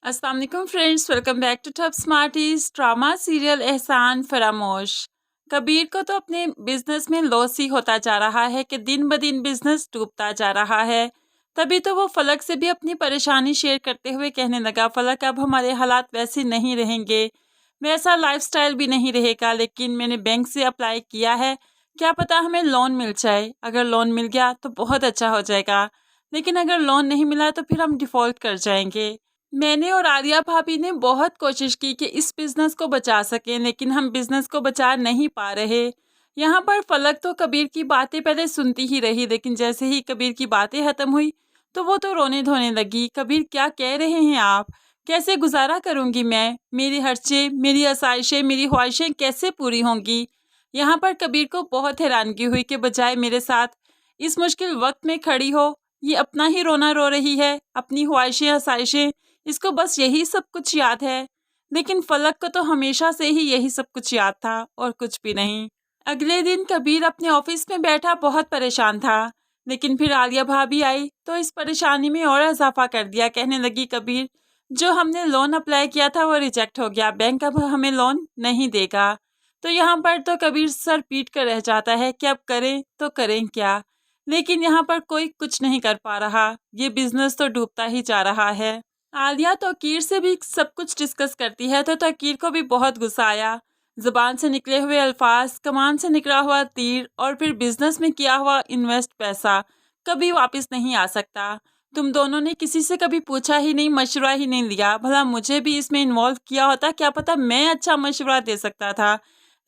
अस्सलाम वालेकुम friends, welcome back to Top Smarties. Drama serial Ehsan Faramosh. Kabir को तो अपने बिजनेस में लॉस ही होता जा रहा है कि दिन ब दिन बिजनेस डूबता जा रहा है। तभी तो वो फलक से भी अपनी परेशानी शेयर करते हुए कहने लगा, फलक अब हमारे हालात वैसे नहीं रहेंगे, वैसा लाइफस्टाइल भी नहीं रहेगा, लेकिन मैंने बैंक से अप्लाई किया है, क्या पता हमें लोन मिल जाए। अगर लोन मिल गया तो बहुत अच्छा हो जाएगा, लेकिन अगर लोन नहीं मिला तो फिर हम डिफ़ॉल्ट कर जाएंगे। मैंने और आलिया भाभी ने बहुत कोशिश की कि इस बिज़नेस को बचा सकें, लेकिन हम बिज़नेस को बचा नहीं पा रहे। यहाँ पर फलक तो कबीर की बातें पहले सुनती ही रही, लेकिन जैसे ही कबीर की बातें ख़त्म हुई तो वो तो रोने धोने लगी। कबीर, क्या कह रहे हैं आप? कैसे गुजारा करूँगी मैं? मेरी खर्चे, मेरी आसाइशें, मेरी ख्वाहिशें कैसे पूरी होंगी? यहाँ पर कबीर को बहुत हैरानगी हुई कि बजाय मेरे साथ इस मुश्किल वक्त में खड़ी हो, ये अपना ही रोना रो रही है, अपनी ख्वाहिशें, आसाइशें, इसको बस यही सब कुछ याद है। लेकिन फलक को तो हमेशा से ही यही सब कुछ याद था और कुछ भी नहीं। अगले दिन कबीर अपने ऑफिस में बैठा बहुत परेशान था, लेकिन फिर आलिया भाभी आई तो इस परेशानी में और इजाफा कर दिया। कहने लगी, कबीर, जो हमने लोन अप्लाई किया था वो रिजेक्ट हो गया, बैंक अब हमें लोन नहीं देगा। तो यहाँ पर तो कबीर सर पीट कर रह जाता है कि अब करें तो करें क्या। लेकिन यहाँ पर कोई कुछ नहीं कर पा रहा, ये बिजनेस तो डूबता ही जा रहा है। आलिया तौकीर से भी सब कुछ डिस्कस करती है तो तौकीर को भी बहुत गुस्सा आया। ज़ुबान से निकले हुए अल्फाज, कमान से निकला हुआ तीर और फिर बिजनेस में किया हुआ इन्वेस्ट पैसा कभी वापस नहीं आ सकता। तुम दोनों ने किसी से कभी पूछा ही नहीं, मशवरा ही नहीं लिया। भला मुझे भी इसमें इन्वॉल्व किया होता, क्या पता मैं अच्छा मशवरा दे सकता था।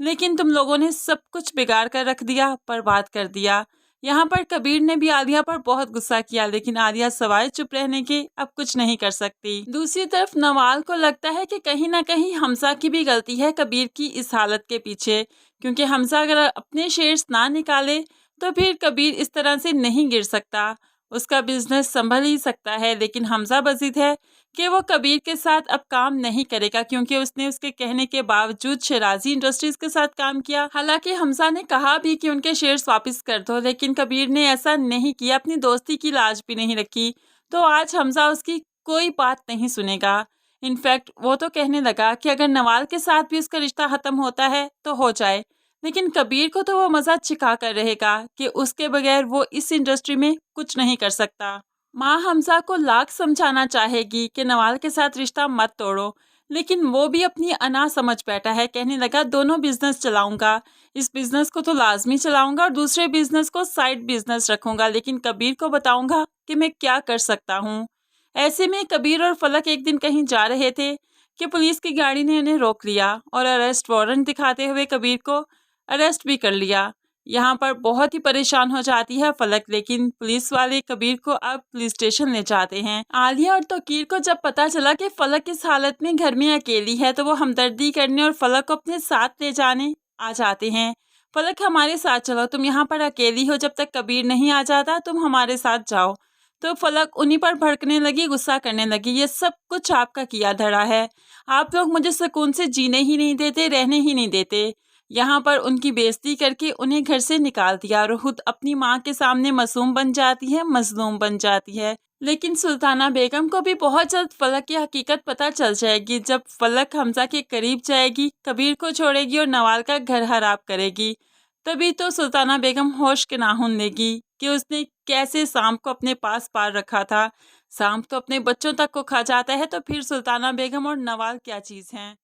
लेकिन तुम लोगों ने सब कुछ बिगाड़ कर रख दिया, बर्बाद कर दिया। यहाँ पर कबीर ने भी आलिया पर बहुत गुस्सा किया, लेकिन आलिया सवाए चुप रहने के अब कुछ नहीं कर सकती। दूसरी तरफ नवाल को लगता है कि कहीं ना कहीं हमजा की भी गलती है कबीर की इस हालत के पीछे, क्योंकि हमजा अगर अपने शेयर्स ना निकाले तो फिर कबीर इस तरह से नहीं गिर सकता, उसका बिजनेस संभल ही सकता है। लेकिन हमजा बजिद है कि वो कबीर के साथ अब काम नहीं करेगा, क्योंकि उसने उसके कहने के बावजूद शराजी इंडस्ट्रीज के साथ काम किया। हालांकि हमजा ने कहा भी कि उनके शेयर्स वापस कर दो, लेकिन कबीर ने ऐसा नहीं किया, अपनी दोस्ती की लाज भी नहीं रखी। तो आज हमजा उसकी कोई बात नहीं सुनेगा। इनफैक्ट वो तो कहने लगा कि अगर नवाल के साथ भी उसका रिश्ता खत्म होता है तो हो जाए, लेकिन कबीर को तो वो मजा चिखा कर रहेगा कि उसके बगैर वो इस इंडस्ट्री में कुछ नहीं कर सकता। माँ हमजा को लाख समझाना चाहेगी कि नवाल के साथ रिश्ता मत तोड़ो, लेकिन वो भी अपनी अना समझ बैठा है। कहने लगा, दोनों बिजनेस चलाऊंगा, इस बिजनेस को तो लाजमी चलाऊंगा और दूसरे बिजनेस को साइड बिजनेस रखूंगा, लेकिन कबीर को बताऊंगा कि मैं क्या कर सकता हूँ। ऐसे में कबीर और फलक एक दिन कहीं जा रहे थे कि पुलिस की गाड़ी ने उन्हें रोक लिया और अरेस्ट वारंट दिखाते हुए कबीर को अरेस्ट भी कर लिया। यहाँ पर बहुत ही परेशान हो जाती है फलक, लेकिन पुलिस वाले कबीर को अब पुलिस स्टेशन ले जाते हैं। आलिया और तौकीर को जब पता चला कि फलक इस हालत में घर में अकेली है तो वो हमदर्दी करने और फलक को अपने साथ ले जाने आ जाते हैं। फलक, हमारे साथ चलो, तुम यहाँ पर अकेली हो, जब तक कबीर नहीं आ जाता तुम हमारे साथ जाओ। तो फलक उन्हीं पर भड़कने लगी, गुस्सा करने लगी, ये सब कुछ आपका किया धरा है, आप लोग मुझे सुकून से जीने ही नहीं देते, रहने ही नहीं देते। यहाँ पर उनकी बेइज्जती करके उन्हें घर से निकाल दिया और खुद अपनी माँ के सामने मासूम बन जाती है, मजलूम बन जाती है। लेकिन सुल्ताना बेगम को भी बहुत जल्द फलक की हकीकत पता चल जाएगी। जब फलक हमजा के करीब जाएगी, कबीर को छोड़ेगी और नवाल का घर खराब करेगी, तभी तो सुल्ताना बेगम होश के नाखून लेगी कि उसने कैसे सांप को अपने पास पाल रखा था। सांप तो अपने बच्चों तक को खा जाता है, तो फिर सुल्ताना बेगम और नवाल क्या चीज़ हैं।